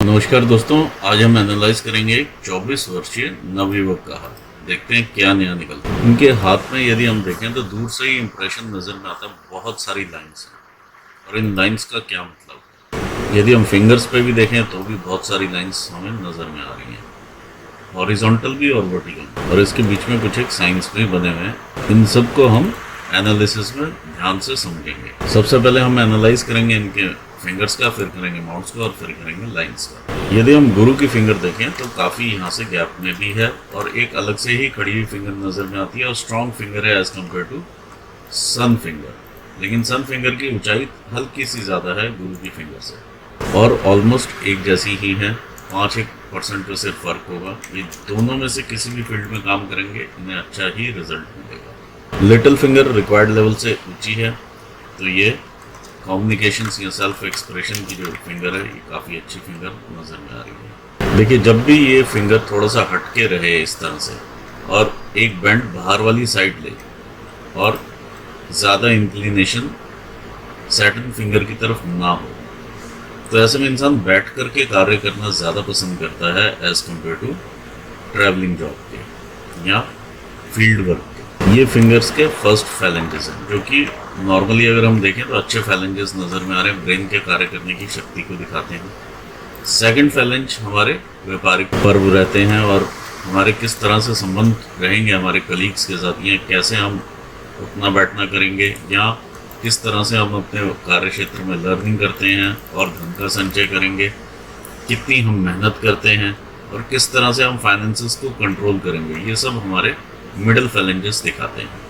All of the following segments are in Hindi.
नमस्कार दोस्तों, आज हम एनालाइज करेंगे एक 24 वर्षीय नवयुवक का हाथ। देखते हैं क्या नया निकलता है। उनके हाथ में यदि हम देखें तो दूर से ही इंप्रेशन नजर में आता है, बहुत सारी लाइंस हैं। और इन लाइंस का क्या मतलब है, यदि हम फिंगर्स पे भी देखें तो भी बहुत सारी लाइंस हमें नजर में आ रही हैं, हॉरिजॉन्टल भी और वर्टिकल, और इसके बीच में कुछ एक साइंस भी बने हुए हैं। इन सब को हम एनालिसिस में ध्यान से समझेंगे। सबसे पहले हम एनालाइज करेंगे इनके फिंगर्स का, फिर करेंगे माउंट्स का और फिर करेंगे लाइंस का। यदि हम गुरु की फिंगर देखें तो काफ़ी यहाँ से गैप में भी है और एक अलग से ही खड़ी हुई फिंगर नज़र में आती है और स्ट्रॉन्ग फिंगर है as compare to sun finger. लेकिन सन फिंगर की ऊंचाई हल्की सी ज़्यादा है गुरु की फिंगर से और ऑलमोस्ट एक जैसी ही है। 5% का सिर्फ फर्क होगा। ये दोनों में से किसी भी फील्ड में काम करेंगे इन्हें अच्छा ही रिजल्ट मिलेगा। लिटिल फिंगर रिक्वायर्ड लेवल से ऊंची है, तो ये कम्युनिकेशंस या सेल्फ एक्सप्रेशन की जो फिंगर है ये काफ़ी अच्छी फिंगर नज़र में आ रही है। देखिए, जब भी ये फिंगर थोड़ा सा हटके रहे इस तरह से और एक बेंड बाहर वाली साइड ले और ज़्यादा इंक्लिनेशन सैटर्न फिंगर की तरफ ना हो, तो ऐसे में इंसान बैठ करके कार्य करना ज़्यादा पसंद करता है as compare to travelling job के या फील्ड वर्क के। ये फिंगर्स के फर्स्ट फैलेंजेस हैं, जो कि नॉर्मली अगर हम देखें तो अच्छे फैलेंजेस नज़र में आ रहे हैं, ब्रेन के कार्य करने की शक्ति को दिखाते हैं। सेकंड फैलेंज हमारे व्यापारिक पर्व रहते हैं और हमारे किस तरह से संबंध रहेंगे हमारे कलीग्स के साथ, या कैसे हम उठना बैठना करेंगे, या किस तरह से हम अपने कार्य क्षेत्र में लर्निंग करते हैं और धन का संचय करेंगे, कितनी हम मेहनत करते हैं और किस तरह से हम फाइनेंसेस को कंट्रोल करेंगे। ये सब हमारे मिडिल फैलेंजेस दिखाते हैं।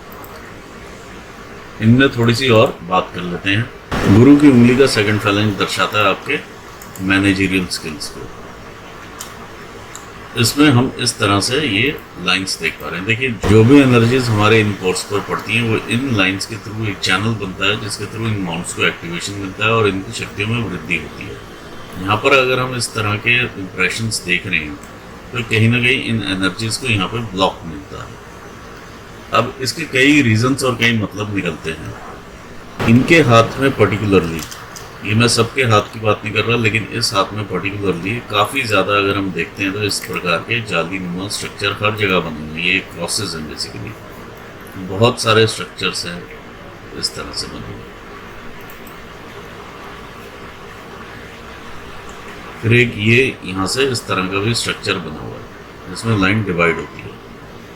इनमें थोड़ी सी और बात कर लेते हैं। गुरु की उंगली का सेकंड फैलेंज दर्शाता है आपके मैनेजरियल स्किल्स को। इसमें हम इस तरह से ये लाइंस देख पा रहे हैं। देखिए, जो भी एनर्जीज हमारे इन पोर्ट्स पर पड़ती हैं वो इन लाइंस के थ्रू एक चैनल बनता है, जिसके थ्रू इन माउंट्स को एक्टिवेशन मिलता है और इनकी शक्तियों में वृद्धि होती है। यहाँ पर अगर हम इस तरह के इंप्रेशंस देख रहे हैं तो कहीं ना कहीं इन एनर्जीज को यहाँ पर ब्लॉक मिलता है। अब इसके कई रीजंस और कई मतलब निकलते हैं। इनके हाथ में पर्टिकुलरली, ये मैं सबके हाथ की बात नहीं कर रहा, लेकिन इस हाथ में पर्टिकुलरली काफ़ी ज़्यादा अगर हम देखते हैं तो इस प्रकार के जाली नुमा स्ट्रक्चर हर जगह बने हुए हैं। ये क्रॉसेस हैं, बेसिकली बहुत सारे स्ट्रक्चर्स हैं इस तरह से बने हुए। फिर एक ये यहाँ से इस तरह का भी स्ट्रक्चर बना हुआ है जिसमें लाइन डिवाइड होती है।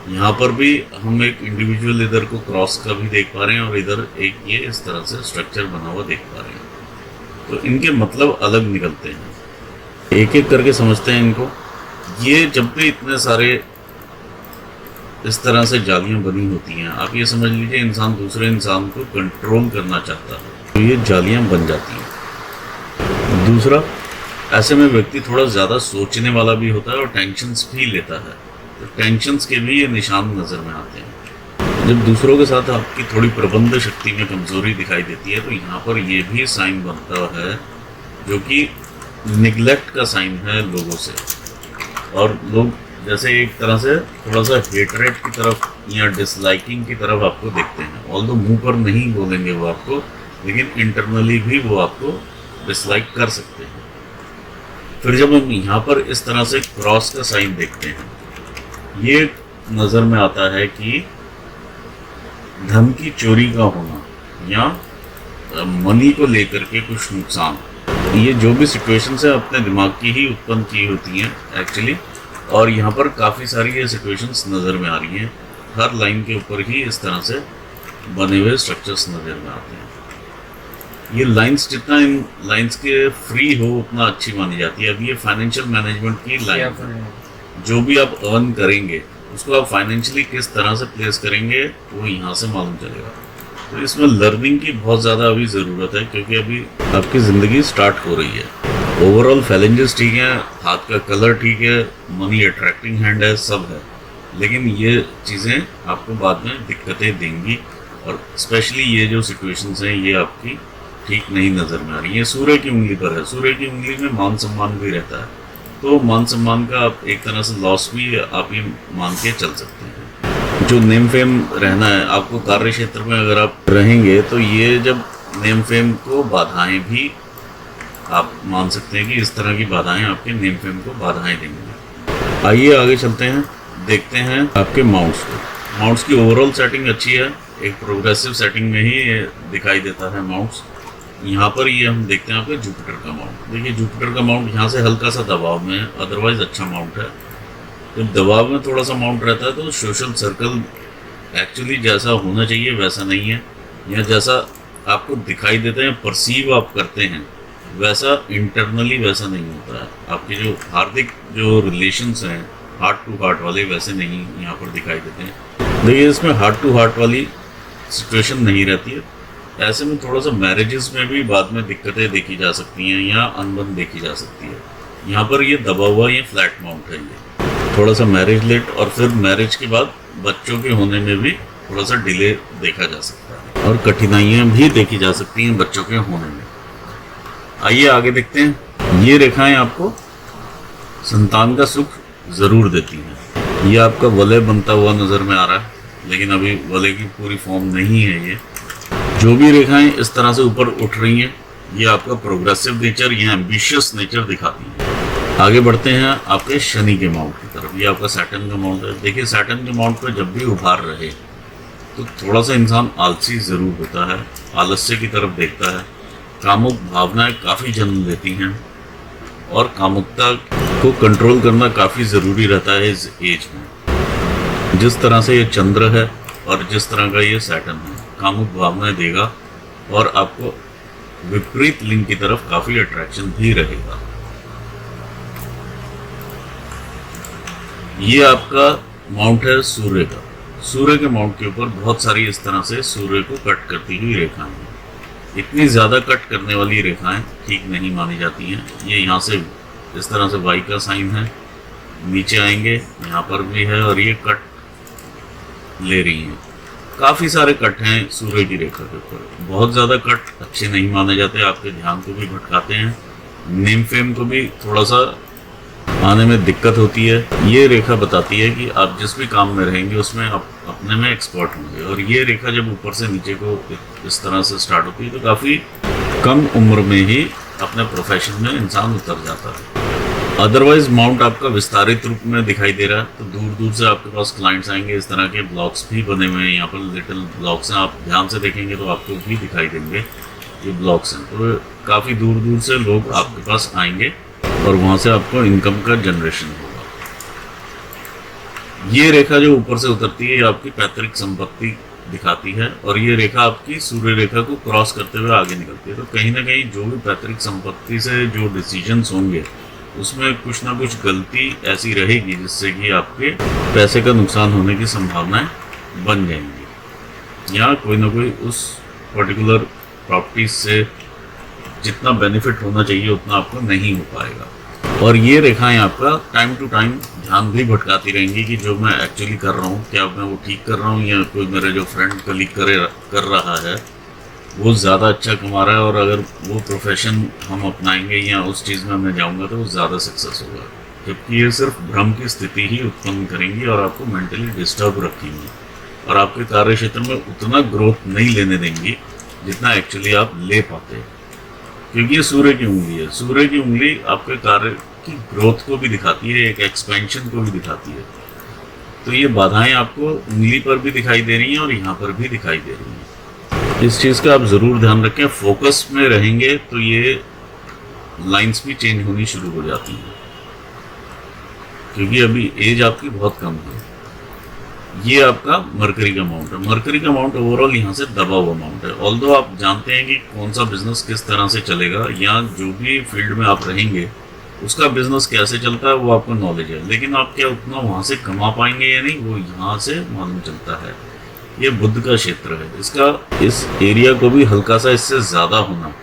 यहाँ पर भी हम एक इंडिविजुअल इधर को क्रॉस का भी देख पा रहे हैं और इधर एक ये इस तरह से स्ट्रक्चर बना हुआ देख पा रहे हैं। तो इनके मतलब अलग निकलते हैं, एक एक करके समझते हैं इनको। ये जब भी इतने सारे इस तरह से जालियां बनी होती हैं, आप ये समझ लीजिए इंसान दूसरे इंसान को कंट्रोल करना चाहता है तो ये जालियां बन जाती हैं। दूसरा, ऐसे में व्यक्ति थोड़ा ज़्यादा सोचने वाला भी होता है और टेंशन्स भी लेता है, तो टेंशन्स के भी ये निशान नज़र में आते हैं। जब दूसरों के साथ आपकी थोड़ी प्रबंध शक्ति में कमज़ोरी दिखाई देती है तो यहाँ पर ये भी साइन बनता है, जो कि निगलेक्ट का साइन है लोगों से। और लोग जैसे एक तरह से थोड़ा सा हेटरेट की तरफ या डिसलाइकिंग की तरफ आपको देखते हैं। ऑल्दो मुंह पर नहीं बोलेंगे वो आपको, लेकिन इंटरनली भी वो आपको डिसलाइक कर सकते हैं। फिर जब हम यहाँ पर इस तरह से क्रॉस का साइन देखते हैं, ये नज़र में आता है कि धन की चोरी का होना या मनी को लेकर के कुछ नुकसान। ये जो भी सिचुएशंस है अपने दिमाग की ही उत्पन्न की होती हैं एक्चुअली, और यहाँ पर काफ़ी सारी ये सिचुएशंस नज़र में आ रही हैं। हर लाइन के ऊपर ही इस तरह से बने हुए स्ट्रक्चर्स नज़र में आते हैं। ये लाइंस जितना इन लाइंस के फ्री हो उतना अच्छी मानी जाती है। अब ये फाइनेंशियल मैनेजमेंट की लाइन, जो भी आप अर्न करेंगे उसको आप फाइनेंशियली किस तरह से प्लेस करेंगे वो यहाँ से मालूम चलेगा। तो इसमें लर्निंग की बहुत ज़्यादा अभी ज़रूरत है, क्योंकि अभी आपकी ज़िंदगी स्टार्ट हो रही है। ओवरऑल फैलेंजेस ठीक हैं, हाथ का कलर ठीक है, मनी अट्रैक्टिंग हैंड है, सब है, लेकिन ये चीज़ें आपको बाद में दिक्कतें देंगी। और स्पेशली ये जो सिचुएशंस हैं ये आपकी ठीक नहीं नज़र में आ रही है। सूर्य की उंगली पर है, सूर्य की उंगली में मान सम्मान भी रहता है, तो मान सम्मान का आप एक तरह से लॉस भी आप ये मान के चल सकते हैं। जो नेम फेम रहना है आपको कार्य क्षेत्र में, अगर आप रहेंगे तो ये जब नेम फेम को बाधाएं भी आप मान सकते हैं कि इस तरह की बाधाएं आपके नेम फ्रेम को बाधाएं देंगी। आइए आगे चलते हैं, देखते हैं आपके माउंट्स को। माउंट्स की ओवरऑल सेटिंग अच्छी है, एक प्रोग्रेसिव सेटिंग में ही ये दिखाई देता है माउंट्स। यहाँ पर ये हम देखते हैं आपके जुपिटर का माउंट। देखिए जुपिटर का माउंट यहाँ से हल्का सा दबाव में है, अदरवाइज अच्छा माउंट है। जब दबाव में थोड़ा सा माउंट रहता है तो सोशल सर्कल एक्चुअली जैसा होना चाहिए वैसा नहीं है, या जैसा आपको दिखाई देता है, परसीव आप करते हैं, वैसा इंटरनली वैसा नहीं होता है। आपके जो हार्दिक जो रिलेशंस हैं हार्ट टू हार्ट वाले, वैसे नहीं यहाँ पर दिखाई देते हैं। देखिए इसमें हार्ट टू हार्ट वाली सिचुएशन नहीं रहती है। ऐसे में थोड़ा सा मैरिजेस में भी बाद में दिक्कतें देखी जा सकती हैं या अनबन देखी जा सकती है। यहाँ पर ये दबा हुआ ये फ्लैट माउंट है, ये थोड़ा सा मैरिज लेट और फिर मैरिज के बाद बच्चों के होने में भी थोड़ा सा डिले देखा जा सकता है और कठिनाइयाँ भी देखी जा सकती हैं बच्चों के होने में। आइए आगे देखते हैं। ये रेखाएं आपको संतान का सुख जरूर देती हैं। ये आपका वलय बनता हुआ नजर में आ रहा है, लेकिन अभी वलय की पूरी फॉर्म नहीं है। ये जो भी रेखाएं इस तरह से ऊपर उठ रही हैं, ये आपका प्रोग्रेसिव नेचर या एम्बिशियस नेचर दिखाती है। आगे बढ़ते हैं आपके शनि के माउंट की तरफ। ये आपका सैटर्न का माउंट है। देखिए सैटर्न के माउंट पर जब भी उभार रहे तो थोड़ा सा इंसान आलसी जरूर होता है, आलस्य की तरफ देखता है, कामुक भावनाएं काफ़ी जन्म लेती हैं और कामुकता को कंट्रोल करना काफ़ी ज़रूरी रहता है इस एज में। जिस तरह से ये चंद्र है और जिस तरह का ये सैटर्न है, कामुक भावनाएं देगा और आपको विपरीत लिंग की तरफ काफ़ी अट्रैक्शन भी रहेगा। ये आपका माउंट है सूर्य का। सूर्य के माउंट के ऊपर बहुत सारी इस तरह से सूर्य को कट करती हुई रेखाएं हैं। इतनी ज़्यादा कट करने वाली रेखाएं ठीक नहीं मानी जाती हैं। ये यहाँ से इस तरह से वाई का साइन है, नीचे आएंगे यहाँ पर भी है और ये कट ले रही हैं। काफ़ी सारे कट हैं सूर्य की रेखा के ऊपर। बहुत ज़्यादा कट अच्छे नहीं माने जाते, आपके ध्यान को भी भटकाते हैं, नेम फेम को भी थोड़ा सा आने में दिक्कत होती है। ये रेखा बताती है कि आप जिस भी काम में रहेंगे उसमें आप अपने में एक्सपर्ट होंगे। और ये रेखा जब ऊपर से नीचे को इस तरह से स्टार्ट होती है तो काफ़ी कम उम्र में ही अपने प्रोफेशन में इंसान उतर जाता है। अदरवाइज माउंट आपका विस्तारित रूप में दिखाई दे रहा है तो दूर दूर से आपके पास क्लाइंट्स आएंगे। इस तरह के ब्लॉक्स भी बने हुए हैं, यहाँ पर लिटिल ब्लॉक्स हैं, आप ध्यान से देखेंगे तो आपको भी दिखाई देंगे ये ब्लॉक्स हैं। तो काफ़ी दूर दूर से लोग आपके पास आएंगे और वहाँ से आपको इनकम का जनरेशन होगा। ये रेखा जो ऊपर से उतरती है ये आपकी पैतृक संपत्ति दिखाती है और ये रेखा आपकी सूर्य रेखा को क्रॉस करते हुए आगे निकलती है। तो कहीं ना कहीं जो भी पैतृक संपत्ति से जो डिसीजंस होंगे उसमें कुछ ना कुछ गलती ऐसी रहेगी जिससे कि आपके पैसे का नुकसान होने की संभावनाएं बन जाएंगी, या कोई ना कोई उस पर्टिकुलर प्रॉपर्टी से जितना बेनिफिट होना चाहिए उतना आपको नहीं हो पाएगा। और ये रेखाएं आपका टाइम टू टाइम ध्यान भी भटकाती रहेंगी कि जो मैं एक्चुअली कर रहा हूँ क्या मैं वो ठीक कर रहा हूँ, या कोई मेरे जो फ्रेंड कलीग कर रहा है वो ज़्यादा अच्छा कमा रहा है और अगर वो प्रोफेशन हम अपनाएंगे या उस चीज़ में मैं जाऊँगा तो वो ज़्यादा सक्सेस होगा। जबकि ये सिर्फ भ्रम की स्थिति ही उत्पन्न करेंगी और आपको मेंटली डिस्टर्ब रखेंगी और आपके कार्य क्षेत्र में उतना ग्रोथ नहीं लेने देंगी जितना एक्चुअली आप ले पाते हैं। क्योंकि ये सूर्य की उंगली है। सूर्य की उंगली आपके कार्य की ग्रोथ को भी दिखाती है, एक एक्सपेंशन को भी दिखाती है। तो ये बाधाएं आपको उंगली पर भी दिखाई दे रही हैं और यहाँ पर भी दिखाई दे रही हैं। इस चीज़ का आप ज़रूर ध्यान रखें। फोकस में रहेंगे तो ये लाइंस भी चेंज होनी शुरू हो जाती हैं, क्योंकि अभी एज आपकी बहुत कम है। ये आपका मरकरी का माउंट है। मरकरी का माउंट ओवरऑल यहाँ से दबा हुआ माउंट है। ऑल्दो आप जानते हैं कि कौन सा बिजनेस किस तरह से चलेगा या जो भी फील्ड में आप रहेंगे उसका बिजनेस कैसे चलता है वो आपको नॉलेज है, लेकिन आप क्या उतना वहाँ से कमा पाएंगे या नहीं वो यहाँ से मालूम चलता है। ये बुध का क्षेत्र है, इसका इस एरिया को भी हल्का सा इससे ज़्यादा होना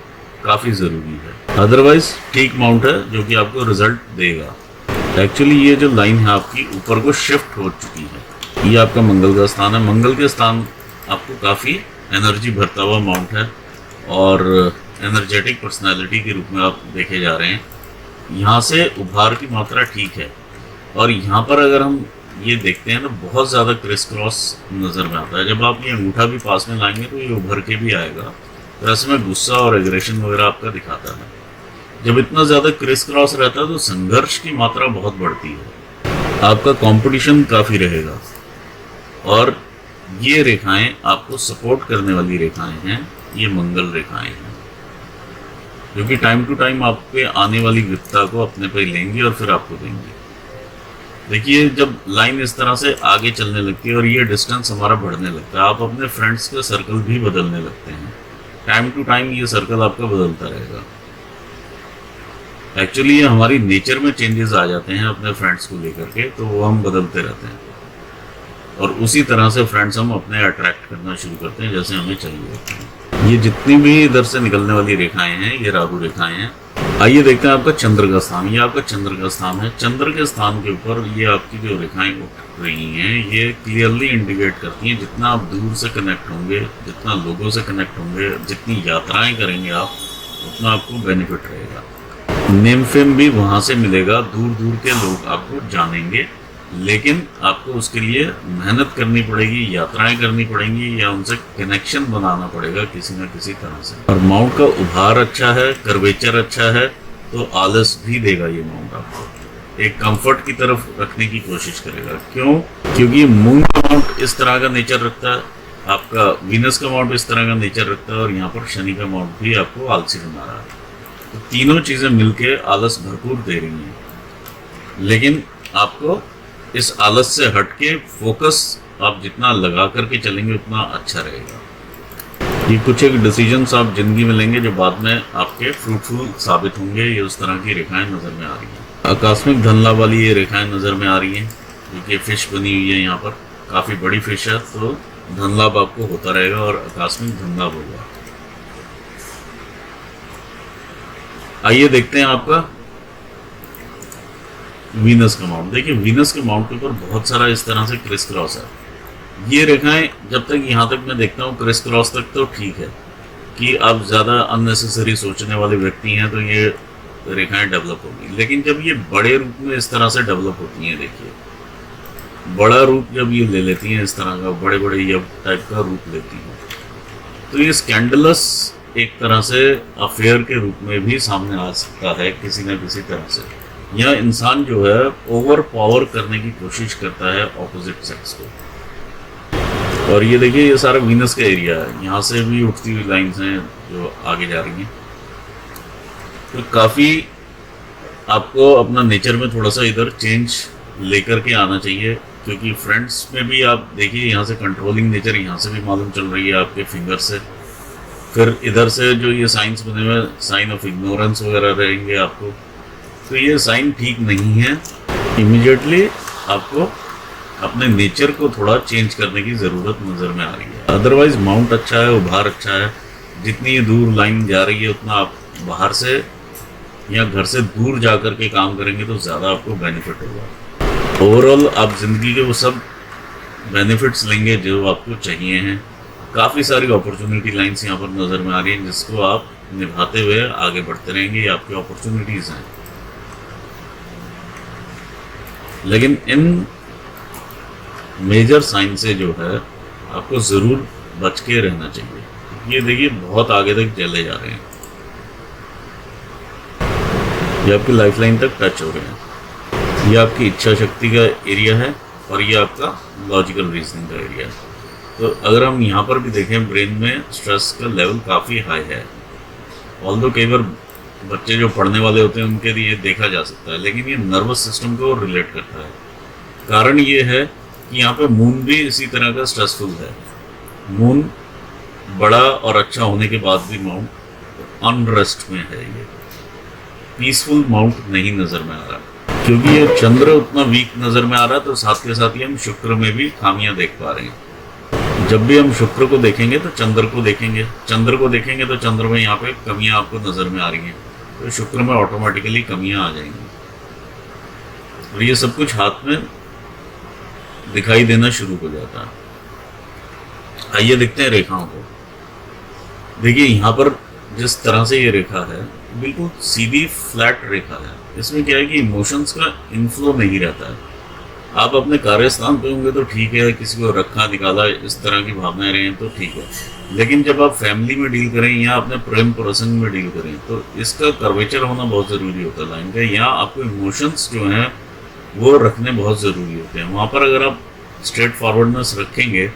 काफ़ी ज़रूरी है। अदरवाइज ठीक माउंट है जो कि आपको रिजल्ट देगा। एक्चुअली ये जो लाइन है आपकी ऊपर को शिफ्ट हो चुकी है। ये आपका मंगल का स्थान है। मंगल के स्थान आपको काफ़ी एनर्जी भरता हुआ माउंट है और एनर्जेटिक पर्सनालिटी के रूप में आप देखे जा रहे हैं। यहाँ से उभार की मात्रा ठीक है और यहाँ पर अगर हम ये देखते हैं तो बहुत ज़्यादा क्रिस क्रॉस नज़र में आता है। जब आप ये अंगूठा भी पास में लाएंगे तो ये उभर के भी आएगा, तो ऐसे में गुस्सा और एग्रेशन वगैरह आपका दिखाता है। जब इतना ज़्यादा क्रिस क्रॉस रहता है तो संघर्ष की मात्रा बहुत बढ़ती है, आपका कंपटीशन काफ़ी रहेगा। और ये रेखाएं आपको सपोर्ट करने वाली रेखाएं हैं, ये मंगल रेखाएं हैं, जो कि टाइम टू टाइम आप पे आने वाली विपदा को अपने पे लेंगे और फिर आपको देंगे। देखिए, जब लाइन इस तरह से आगे चलने लगती है और ये डिस्टेंस हमारा बढ़ने लगता है, आप अपने फ्रेंड्स का सर्कल भी बदलने लगते हैं। टाइम टू टाइम ये सर्कल आपका बदलता रहेगा। एक्चुअली ये हमारी नेचर में चेंजेस आ जाते हैं अपने फ्रेंड्स को लेकर के, तो वो हम बदलते रहते हैं और उसी तरह से फ्रेंड्स हम अपने अट्रैक्ट करना शुरू करते हैं जैसे हमें चाहिए होते हैं। ये जितनी भी इधर से निकलने वाली रेखाएं हैं, ये राहु रेखाएं हैं। आइए देखते हैं आपका चंद्र का स्थान। ये आपका चंद्र का स्थान है। चंद्र के स्थान के ऊपर ये आपकी जो रेखाएं उठ रही हैं, ये क्लियरली इंडिकेट करती हैं जितना आप दूर से कनेक्ट होंगे, जितना लोगों से कनेक्ट होंगे, जितनी यात्राएं करेंगे आप, उतना आपको बेनिफिट रहेगा। नेम फेम भी वहाँ से मिलेगा, दूर दूर के लोग आपको जानेंगे, लेकिन आपको उसके लिए मेहनत करनी पड़ेगी, यात्राएं करनी पड़ेंगी या उनसे कनेक्शन बनाना पड़ेगा किसी न किसी तरह से। और माउंट का उभार अच्छा है, कर्वेचर अच्छा है, तो आलस भी देगा ये माउंट आपको, एक कंफर्ट की तरफ रखने की कोशिश करेगा। क्यों? क्योंकि मून का माउंट इस तरह का नेचर रखता है, आपका वीनस का माउंट इस तरह का नेचर रखता है और यहाँ पर शनि का माउंट भी आपको आलसी बना रहा है। तो तीनों चीज़ें मिलके आलस भरपूर दे रही हैं, लेकिन आपको इस आलस से हटके फोकस आप जितना लगा करके चलेंगे उतना अच्छा रहेगा। ये कुछ एक डिसीजंस आप जिंदगी में लेंगे जो बाद में आपके फ्रूटफुल साबित होंगे। ये उस तरह की रेखाएं नज़र में आ रही हैं। आकस्मिक धन लाभ वाली ये रेखाएं नज़र में आ रही हैं, क्योंकि फिश बनी हुई है यहाँ पर, काफ़ी बड़ी फिश है, तो धन लाभ आपको होता रहेगा और आकस्मिक धन लाभ होगा। आइए देखते हैं आपका वीनस का माउंट। देखिए, वीनस के माउंट के ऊपर बहुत सारा इस तरह से क्रिस क्रॉस है। ये रेखाएं जब तक यहाँ तक मैं देखता हूँ क्रिस क्रॉस तक तो ठीक है, कि आप ज़्यादा अननेसेसरी सोचने वाले व्यक्ति हैं तो ये रेखाएं डेवलप होगी। लेकिन जब ये बड़े रूप में इस तरह से डेवलप होती हैं, देखिए बड़ा रूप जब ये ले लेती हैं, इस तरह का बड़े बड़े ये टाइप का रूप लेती हैं, तो ये स्कैंडलस एक तरह से अफेयर के रूप में भी सामने आ सकता है किसी न किसी तरह से। यह इंसान जो है ओवर पावर करने की कोशिश करता है ऑपोजिट सेक्स को। और ये देखिए, ये सारा वीनस का एरिया है, यहाँ से भी उठती हुई लाइंस हैं जो आगे जा रही हैं। तो काफ़ी आपको अपना नेचर में थोड़ा सा इधर चेंज लेकर के आना चाहिए, क्योंकि फ्रेंड्स में भी आप देखिए यहाँ से कंट्रोलिंग नेचर यहाँ से भी मालूम चल रही है आपके फिंगर से। फिर इधर से जो ये साइंस बने हुए, साइन ऑफ इग्नोरेंस वगैरह रहेंगे आपको, तो ये साइन ठीक नहीं है। इमीडिएटली आपको अपने नेचर को थोड़ा चेंज करने की ज़रूरत नज़र में आ रही है। अदरवाइज माउंट अच्छा है, उभार अच्छा है, जितनी दूर लाइन जा रही है उतना आप बाहर से या घर से दूर जा कर के काम करेंगे तो ज़्यादा आपको बेनिफिट होगा। ओवरऑल आप ज़िंदगी के वो सब बेनिफिट्स लेंगे जो आपको चाहिए हैं। काफ़ी सारी अपॉर्चुनिटी लाइन्स यहाँ पर नज़र में आ रही हैं, जिसको आप निभाते हुए आगे बढ़ते रहेंगे। ये आपकी अपॉर्चुनिटीज़ हैं, लेकिन इन मेजर साइन से जो है आपको ज़रूर बच के रहना चाहिए। ये देखिए, बहुत आगे तक चले जा रहे हैं, ये आपकी लाइफलाइन तक टच हो रहे हैं। ये आपकी इच्छा शक्ति का एरिया है और ये आपका लॉजिकल रीजनिंग का एरिया है। तो अगर हम यहाँ पर भी देखें, ब्रेन में स्ट्रेस का लेवल काफ़ी हाई है। ऑल्दो कई बार बच्चे जो पढ़ने वाले होते हैं उनके लिए देखा जा सकता है, लेकिन ये नर्वस सिस्टम को रिलेट करता है। कारण ये है कि यहाँ पे मून भी इसी तरह का स्ट्रेसफुल है। मून बड़ा और अच्छा होने के बाद भी माउंट अनरेस्ट में है, ये पीसफुल माउंट नहीं नज़र में आ रहा। क्योंकि ये चंद्र उतना वीक नज़र में आ रहा है, तो साथ के साथ ही हम शुक्र में भी खामियां देख पा रहे हैं। जब भी हम शुक्र को देखेंगे तो चंद्र को देखेंगे, चंद्र को देखेंगे तो चंद्र में यहाँ पे कमियां आपको नज़र में आ रही हैं, तो शुक्र में ऑटोमेटिकली कमियां आ जाएंगी और ये सब कुछ हाथ में दिखाई देना शुरू हो जाता है। आइए देखते हैं रेखाओं को। देखिए, यहाँ पर जिस तरह से ये रेखा है, बिल्कुल सीधी फ्लैट रेखा है। इसमें क्या है कि इमोशंस का इनफ्लो नहीं रहता है। आप अपने कार्यस्थान पे होंगे तो ठीक है, किसी को रखा निकाला इस तरह की भावनाएं रहें तो ठीक है, लेकिन जब आप फैमिली में डील करें या अपने प्रेम प्रसंग में डील करें तो इसका कर्वेचर होना बहुत ज़रूरी होता है लाइन का। यहाँ आपको इमोशंस जो हैं वो रखने बहुत ज़रूरी होते हैं। वहाँ पर अगर आप स्ट्रेट फॉरवर्डनेस रखेंगे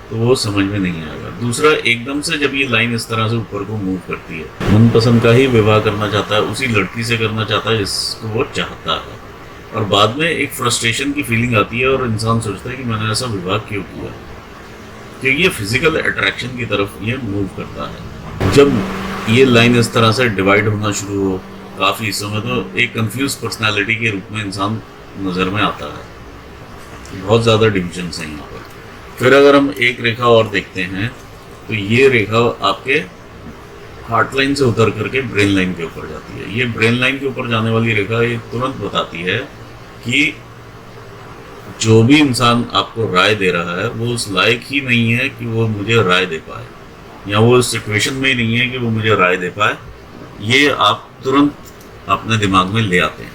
तो वो समझ में नहीं आएगा। दूसरा, एकदम से जब ये लाइन इस तरह से ऊपर को मूव करती है, मनपसंद का ही विवाह करना चाहता है, उसी लड़की से करना चाहता है जिसको वो चाहता है, और बाद में एक फ्रस्ट्रेशन की फीलिंग आती है और इंसान सोचता है कि मैंने ऐसा विवाह क्यों किया, क्योंकि ये फिजिकल अट्रैक्शन की तरफ ये मूव करता है। जब ये लाइन इस तरह से डिवाइड होना शुरू हो काफ़ी हिस्सों में, तो एक कंफ्यूज पर्सनैलिटी के रूप में इंसान नज़र में आता है। बहुत ज़्यादा डिविजन्स हैं यहाँ पर। फिर अगर हम एक रेखा और देखते हैं तो ये रेखा आपके हार्ट लाइन से उतर करके ब्रेन लाइन के ऊपर जाती है। ये ब्रेन लाइन के ऊपर जाने वाली रेखा ये तुरंत बताती है कि जो भी इंसान आपको राय दे रहा है वो उस लायक ही नहीं है कि वो मुझे राय दे पाए, या वो उस सिचुएशन में ही नहीं है कि वो मुझे राय दे पाए। ये आप तुरंत अपने दिमाग में ले आते हैं।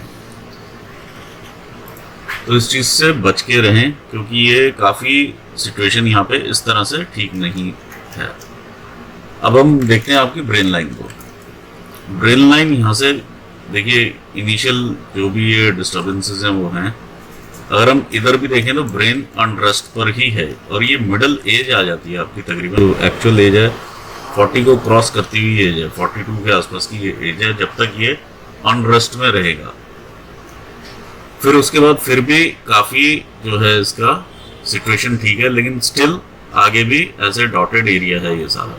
तो इस चीज़ से बच के रहें, क्योंकि ये काफ़ी सिचुएशन यहाँ पे इस तरह से ठीक नहीं है। अब हम देखते हैं आपकी ब्रेन लाइन को। ब्रेन लाइन यहाँ से देखिए, इनिशियल जो भी ये डिस्टर्बेंसेस हैं वो हैं। अगर हम इधर भी देखें तो ब्रेन अनरेस्ट पर ही है, और ये मिडिल एज आ जाती है आपकी, तकरीबन एक्चुअल एज है 40 को क्रॉस करती हुई एज है, 42 के आसपास की ये एज है, जब तक ये अनरेस्ट में रहेगा। फिर उसके बाद फिर भी काफ़ी जो है इसका सिचुएशन ठीक है, लेकिन स्टिल आगे भी ऐसे डॉटेड एरिया है ये सारा।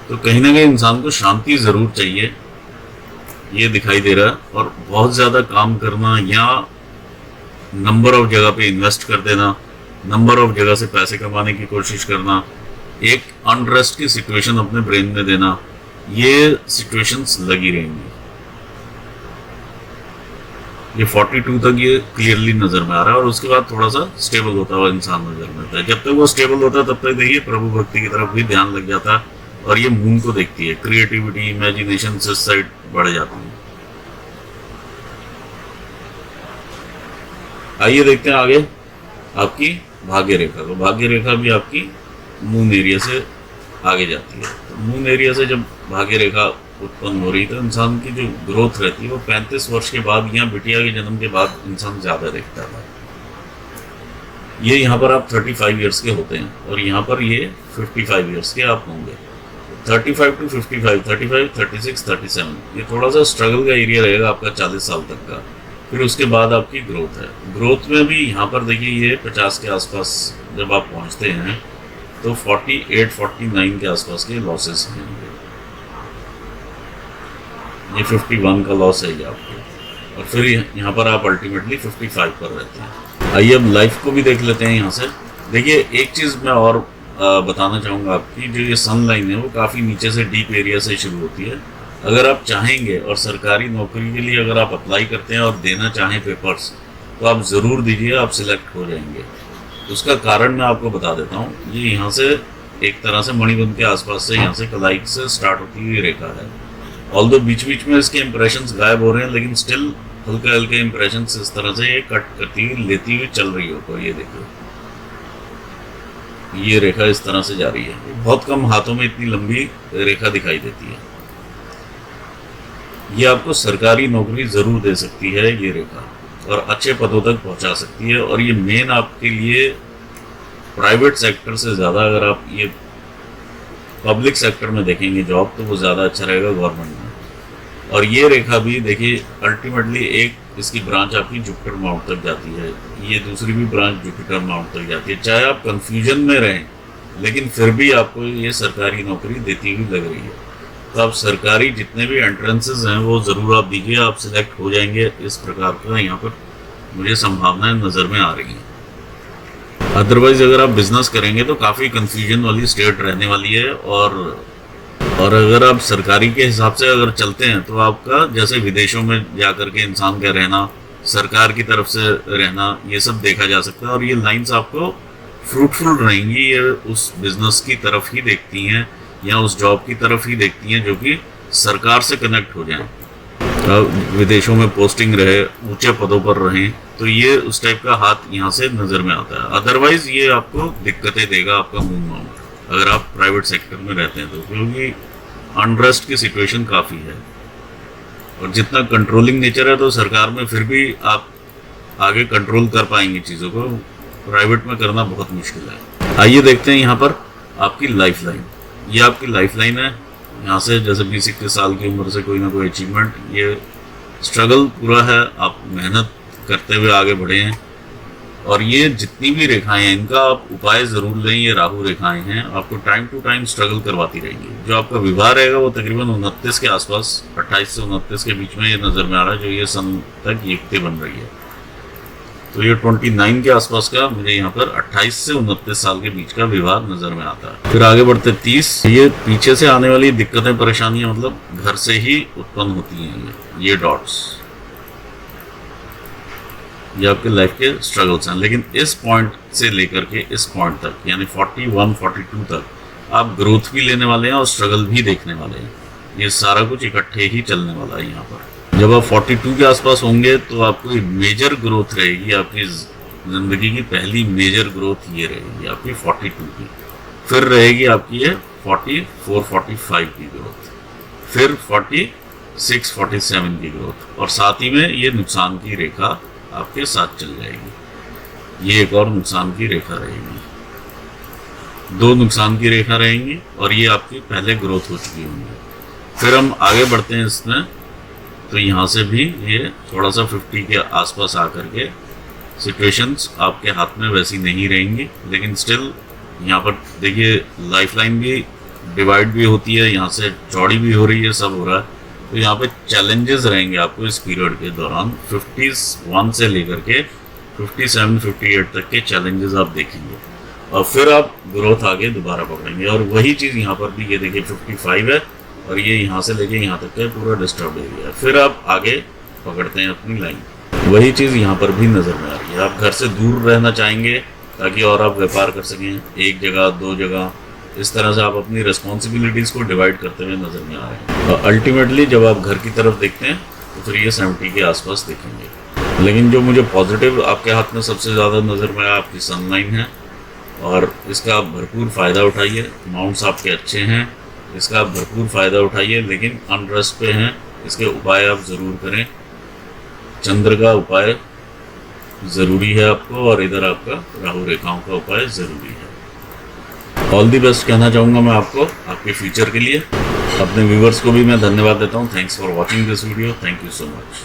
तो कहीं ना कहीं इंसान को शांति ज़रूर चाहिए, ये दिखाई दे रहा है। और बहुत ज़्यादा काम करना या नंबर ऑफ जगह पे इन्वेस्ट कर देना, नंबर ऑफ जगह से पैसे कमाने की कोशिश करना, एक अनरेस्ट की सिचुएशन अपने ब्रेन में देना, ये सिचुएशंस लगी रहेंगी। ये 42 तक ये क्लियरली नजर में आ रहा है, और उसके बाद थोड़ा सा स्टेबल होता हुआ इंसान नजर में आता है। जब तक वो स्टेबल होता है तब तक देखिए प्रभु भक्ति की तरफ भी ध्यान लग जाता है, और ये मून को देखती है, क्रिएटिविटी, इमेजिनेशन से साइड बढ़ जाती है। आइए देखते हैं आगे आपकी भाग्य रेखा को। भाग्य रेखा भी आपकी मून एरिया से आगे जाती है। तो मून एरिया से जब भाग्य रेखा उत्पन्न हो रही तो इंसान की जो ग्रोथ रहती है वो 35 वर्ष के बाद या बिटिया के जन्म के बाद इंसान ज़्यादा देखता है। ये यहाँ पर आप 35 ईयर्स के होते हैं, और यहाँ पर ये 55 ईयर्स के आप होंगे। 35 to 55, 35, 36, 37, ये थोड़ा सा स्ट्रगल का एरिया रहेगा आपका 40 साल तक का। फिर उसके बाद आपकी ग्रोथ है। ग्रोथ में भी यहाँ पर देखिए ये 50 के आसपास जब आप पहुँचते हैं तो 48, 49 के आसपास के लॉसेस हैं। ये 51 का लॉस है ये आपको, और फिर यहाँ पर आप अल्टीमेटली 55 पर रहते हैं। आइए अब लाइफ को भी देख लेते हैं यहाँ से। देखिए एक चीज़ मैं और बताना चाहूँगा आपकी, जो ये सन लाइन है वो काफ़ी नीचे से डीप एरिया से शुरू होती है। अगर आप चाहेंगे और सरकारी नौकरी के लिए अगर आप अप्लाई करते हैं और देना चाहें पेपर्स, तो आप ज़रूर दीजिए, आप सिलेक्ट हो जाएंगे। उसका कारण मैं आपको बता देता हूँ। ये यहाँ से एक तरह से मणिबंध के आसपास से यहाँ से कलाई से स्टार्ट होती हुई रेखा है। ऑल्दो बीच बीच में इसके इंप्रेशंस गायब हो रहे हैं, लेकिन स्टिल हल्के हल्के इंप्रेशंस इस तरह से ये कट करती हुई लेती हुई चल रही हो। तो ये देखो, ये रेखा इस तरह से जा रही है। बहुत कम हाथों में इतनी लंबी रेखा दिखाई देती है। ये आपको सरकारी नौकरी ज़रूर दे सकती है ये रेखा, और अच्छे पदों तक पहुंचा सकती है। और ये मेन आपके लिए प्राइवेट सेक्टर से ज़्यादा, अगर आप ये पब्लिक सेक्टर में देखेंगे जॉब, तो वो ज़्यादा अच्छा रहेगा गवर्नमेंट में। और ये रेखा भी देखिए अल्टीमेटली एक इसकी ब्रांच आपकी जुपिटर माउंट तक जाती है, ये दूसरी भी ब्रांच जुपिटर माउंट तक जाती है। चाहे आप कंफ्यूजन में रहें, लेकिन फिर भी आपको ये सरकारी नौकरी देती हुई लग रही है। तो आप सरकारी जितने भी एंट्रेंसेस हैं वो ज़रूर आप दीजिए, आप सिलेक्ट हो जाएंगे। इस प्रकार का यहाँ पर मुझे संभावनाएं नज़र में आ रही हैं। अदरवाइज़ अगर आप बिजनेस करेंगे तो काफ़ी कन्फ्यूजन वाली स्टेट रहने वाली है। और अगर आप सरकारी के हिसाब से अगर चलते हैं तो आपका जैसे विदेशों में जा कर के इंसान का रहना, सरकार की तरफ से रहना, ये सब देखा जा सकता है। और ये लाइंस आपको फ्रूटफुल रहेंगी, ये उस बिज़नेस की तरफ ही देखती हैं या उस जॉब की तरफ ही देखती हैं जो कि सरकार से कनेक्ट हो जाए। विदेशों में पोस्टिंग रहे, ऊंचे पदों पर रहें, तो ये उस टाइप का हाथ यहाँ से नज़र में आता है। अदरवाइज ये आपको दिक्कतें देगा आपका मून माउंट, अगर आप प्राइवेट सेक्टर में रहते हैं तो, क्योंकि अनरेस्ट की सिचुएशन काफ़ी है और जितना कंट्रोलिंग नेचर है तो सरकार में फिर भी आप आगे कंट्रोल कर पाएंगे चीज़ों को, प्राइवेट में करना बहुत मुश्किल है। आइए देखते हैं यहाँ पर आपकी लाइफ लाइन। ये आपकी लाइफ लाइन है। यहाँ से जैसे 20-21 साल की उम्र से कोई ना कोई अचीवमेंट, ये स्ट्रगल पूरा है, आप मेहनत करते हुए आगे बढ़े हैं। और ये जितनी भी रेखाएं हैं इनका आप उपाय ज़रूर लें। ये राहु रेखाएं हैं, आपको टाइम टू टाइम स्ट्रगल करवाती रहेंगी। जो आपका विवाह रहेगा वो तकरीबन 29 के आसपास, 28 से 29 के बीच में ये नज़र में आ रहा है, जो ये सन तक युक्ति बन रही है। तो ये 29 के आसपास का मुझे यहाँ पर 28 से 29 साल के बीच का विवाह नज़र में आता है। फिर आगे बढ़ते 30, ये पीछे से आने वाली दिक्कतें परेशानियां मतलब घर से ही उत्पन्न होती हैं। ये डॉट्स ये आपके लाइफ के स्ट्रगल्स हैं, लेकिन इस पॉइंट से लेकर के इस पॉइंट तक यानी 41-42 तक आप ग्रोथ भी लेने वाले हैं और स्ट्रगल भी देखने वाले हैं। ये सारा कुछ इकट्ठे ही चलने वाला है। यहाँ पर जब आप 42 के आसपास होंगे तो आपको मेजर ग्रोथ रहेगी, आपकी ज़िंदगी की पहली मेजर ग्रोथ ये रहेगी आपकी 42 की। फिर रहेगी आपकी ये 44-45 की ग्रोथ, फिर 46-47 की ग्रोथ, और साथ ही में ये नुकसान की रेखा आपके साथ चल जाएगी। ये एक और नुकसान की रेखा रहेगी, 2 नुकसान की रेखा रहेंगी और ये आपकी पहले ग्रोथ हो चुकी होंगी। फिर हम आगे बढ़ते हैं इसमें, तो यहाँ से भी ये थोड़ा सा 50 के आसपास आकर के सिचुएशंस आपके हाथ में वैसी नहीं रहेंगी, लेकिन स्टिल यहाँ पर देखिए लाइफ लाइन भी डिवाइड भी होती है, यहाँ से चौड़ी भी हो रही है, सब हो रहा है। तो यहाँ पे चैलेंजेस रहेंगे आपको इस पीरियड के दौरान। 51 से लेकर के 57-58 तक के चैलेंजेस आप देखेंगे और फिर आप ग्रोथ आगे दोबारा पकड़ेंगे। और वही चीज़ यहाँ पर भी, ये देखिए 55 है और ये यहाँ से लेके यहाँ तक का पूरा डिस्टर्ब एरिया है। फिर आप आगे पकड़ते हैं अपनी लाइन, वही चीज़ यहाँ पर भी नज़र में आ रही है। आप घर से दूर रहना चाहेंगे ताकि और आप व्यापार कर सकें, एक जगह 2 जगह, इस तरह से आप अपनी रिस्पॉन्सिबिलिटीज़ को डिवाइड करते हुए नज़र में आ रहे हैं। और अल्टीमेटली जब आप घर की तरफ देखते हैं तो फिर ये 70 के आसपास देखेंगे। लेकिन जो मुझे पॉजिटिव आपके हाथ में सबसे ज़्यादा नज़र में आया आपकी सनलाइन है और इसका आप भरपूर फ़ायदा उठाइए। माउंट्स आपके अच्छे हैं, इसका आप भरपूर फ़ायदा उठाइए, लेकिन अनरेस्ट पे हैं, इसके उपाय आप ज़रूर करें। चंद्र का उपाय ज़रूरी है आपको और इधर आपका राहु रेखाओं का उपाय ज़रूरी है। ऑल दी बेस्ट कहना चाहूँगा मैं आपको आपके फ्यूचर के लिए। अपने व्यूवर्स को भी मैं धन्यवाद देता हूँ। Thanks for watching this video. Thank you so much.